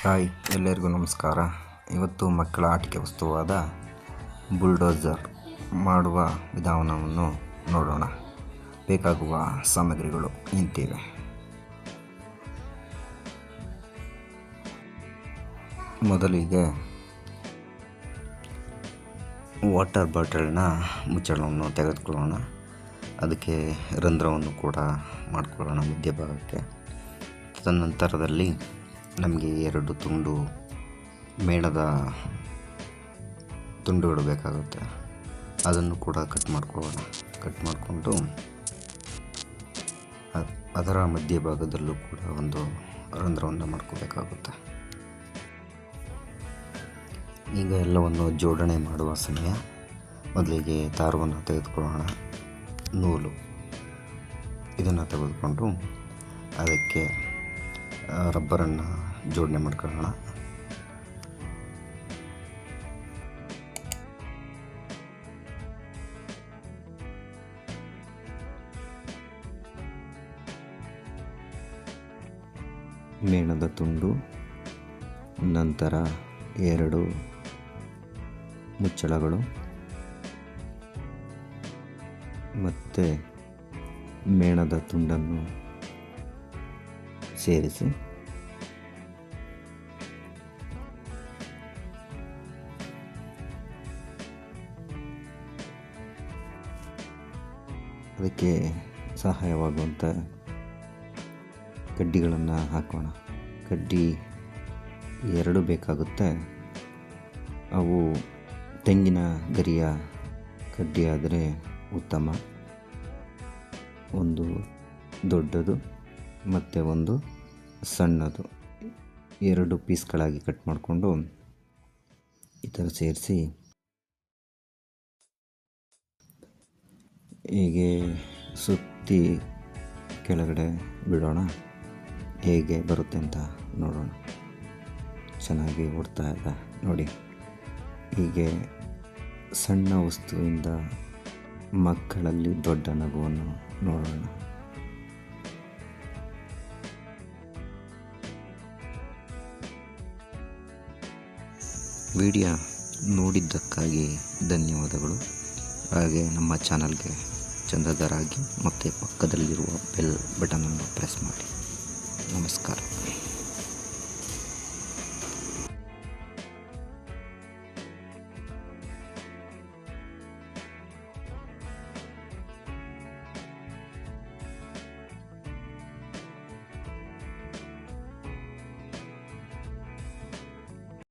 Hi, ಎಲ್ಲರಿಗೂ ನಮಸ್ಕಾರ. ಇವತ್ತು ಮಕ್ಕಳ ಆಟಿಕೆ ವಸ್ತುವಾದ ಬುಲ್ಡೋಜರ್ ಮಾಡುವ ವಿಧಾನವನ್ನು ನೋಡೋಣ. ಬೇಕಾಗುವ ಸಾಮಗ್ರಿಗಳು ಇಂತಿವೆ. ಮೊದಲಿಗೆ ವಾಟರ್ ಬಾಟಲ್ನ ಮುಚ್ಚಳವನ್ನು ತೆಗೆದುಕೊಳ್ಳೋಣ. ಅದಕ್ಕೆ ರಂಧ್ರವನ್ನು ಕೂಡ ಮಾಡಿಕೊಳ್ಳೋಣ ಮಧ್ಯಭಾಗಕ್ಕೆ. ತದನಂತರದಲ್ಲಿ ನಮಗೆ 2 ತುಂಡು ಮೇಣದ ತುಂಡುಗಳು ಬೇಕಾಗುತ್ತೆ. ಅದನ್ನು ಕೂಡ ಕಟ್ ಮಾಡಿಕೊಂಡು ಅದರ ಮಧ್ಯಭಾಗದಲ್ಲೂ ಕೂಡ ಒಂದು ರಂಧ್ರವನ್ನು ಮಾಡ್ಕೋಬೇಕಾಗುತ್ತೆ. ಈಗ ಎಲ್ಲವನ್ನು ಜೋಡಣೆ ಮಾಡುವ ಸಮಯ. ಮೊದಲಿಗೆ ದಾರವನ್ನು ತೆಗೆದುಕೊಳ್ಳೋಣ. ನೂಲು ಇದನ್ನು ತೆಗೆದುಕೊಂಡು ಅದಕ್ಕೆ ರಬ್ಬರನ್ನು ಜೋಡಣೆ ಮಾಡ್ಕೊಳ್ಳೋಣ. ಮೇಣದ ತುಂಡು, ನಂತರ 2 ಮುಚ್ಚಳಗಳು ಮತ್ತು ಮೇಣದ ತುಂಡನ್ನು ಸೇರಿಸಿ ಅದಕ್ಕೆ ಸಹಾಯವಾಗುವಂಥ ಕಡ್ಡಿಗಳನ್ನು ಹಾಕೋಣ. ಕಡ್ಡಿ 2 ಬೇಕಾಗುತ್ತೆ. ಅವು ತೆಂಗಿನ ಗರಿಯ ಕಡ್ಡಿ ಆದರೆ ಉತ್ತಮ. ಒಂದು ದೊಡ್ಡದು ಮತ್ತು ಒಂದು ಸಣ್ಣದು 2 ಪೀಸ್ಗಳಾಗಿ ಕಟ್ ಮಾಡಿಕೊಂಡು ಈ ಥರ ಸೇರಿಸಿ ಹೀಗೆ ಸುತ್ತಿ ಕೆಳಗಡೆ ಬಿಡೋಣ. ಹೇಗೆ ಬರುತ್ತೆ ಅಂತ ನೋಡೋಣ. ಚೆನ್ನಾಗಿ ಓಡ್ತಾ ಇದೆ ನೋಡಿ. ಹೀಗೆ ಸಣ್ಣ ವಸ್ತುವಿಂದ ಮಕ್ಕಳಲ್ಲಿ ದೊಡ್ಡ ನಗುವನ್ನು ನೋಡೋಣ. ವಿಡಿಯೋ ನೋಡಿದ್ದಕ್ಕಾಗಿ ಧನ್ಯವಾದಗಳು. ಹಾಗೆ ನಮ್ಮ ಚಾನಲ್ಗೆ ಚಂದಾದಾರರಾಗಿ ಮತ್ತು ಪಕ್ಕದಲ್ಲಿರುವ ಬೆಲ್ ಬಟನನ್ನು ಪ್ರೆಸ್ ಮಾಡಿ. ನಮಸ್ಕಾರ.